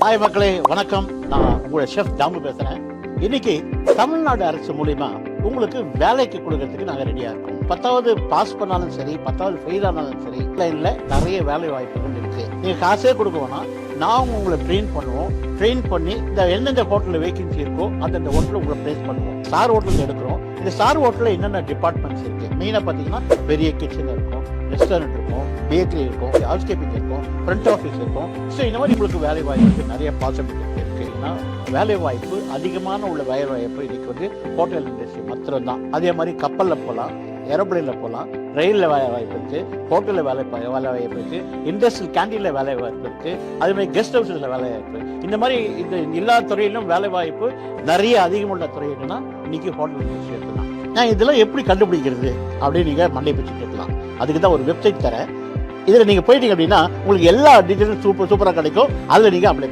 Hi மக்களே, வணக்கம். நான் உங்களோட ஷெஃப் தாமு பேசுறேன். இன்னைக்கு தமிழ்நாடு அரசு மூலியமா உங்களுக்கு வேலைக்கு கொடுக்கறதுக்கு நாங்கள் ரெடியா இருக்கோம். 10வது பாஸ் பண்ணாலும் சரி, 10வது ஃபெயில் ஆனாலும் சரி, லைன்ல நிறைய வேலை வாய்ப்புகள் இருக்கு. நீங்க காசே கொடுக்க வேணாம், நான் உங்களை ட்ரெயின் பண்ணுவோம். ட்ரெயின் பண்ணி இந்த எந்தெந்த ஹோட்டலில் வேகன்சி இருக்கோ அந்தந்த ஹோட்டலில் உங்களை பிளேஸ் பண்ணுவோம். ஸ்டார் ஹோட்டல் எடுக்கிறோம். இந்த ஸ்டார் ஹோட்டலில் என்னென்ன டிபார்ட்மெண்ட்ஸ் இருக்கு மெயினாக பார்த்தீங்கன்னா பெரிய கிச்சன் இருக்கும், ரெஸ்டாரண்ட் இருக்கும், பேக்கரி இருக்கும், ஹவுஸ் கீப்பிங் இருக்கும், ஃப்ரண்ட் ஆஃபீஸ் இருக்கும். ஸோ இந்த மாதிரி உங்களுக்கு வேலை வாய்ப்பு நிறைய பாசிபிலிட்டி இருக்கு. ஏன்னா வேலை வாய்ப்பு அதிகமான உள்ள வேலை வாய்ப்பு இன்னைக்கு வந்து ஹோட்டல் இண்டஸ்ட்ரி மாத்திரம்தான். அதே மாதிரி கப்பலில் போகலாம், ஏரோப்ளைனில் போகலாம், ரயிலில் வேலை வாய்ப்பு இருக்கு, ஹோட்டலில் வேலை வாய்ப்பு இருக்கு, இண்டஸ்ட்ரியல் கேண்டீனில் வேலை வாய்ப்பு இருக்கு, அதே மாதிரி கெஸ்ட் ஹவுஸில் வேலை வாய்ப்பு. இந்த மாதிரி இந்த எல்லா துறையிலும் வேலை வாய்ப்பு நிறைய அதிகமுள்ள துறை என்னன்னா இன்னைக்கு ஹோட்டல் இண்டஸ்ட்ரி இருக்கலாம். நான் இதெல்லாம் எப்படி கண்டுபிடிக்கிறது அப்படின்னு நீங்கள் மண்டை பிடிச்சி கேட்கலாம். அதுக்கு தான் ஒரு வெப்சைட் தரேன். இதில் நீங்கள் போயிட்டீங்க அப்படின்னா உங்களுக்கு எல்லா டீட்டெயிலும் சூப்பராக கிடைக்கும். அதில் நீங்கள் அப்ளை பண்ணலாம்.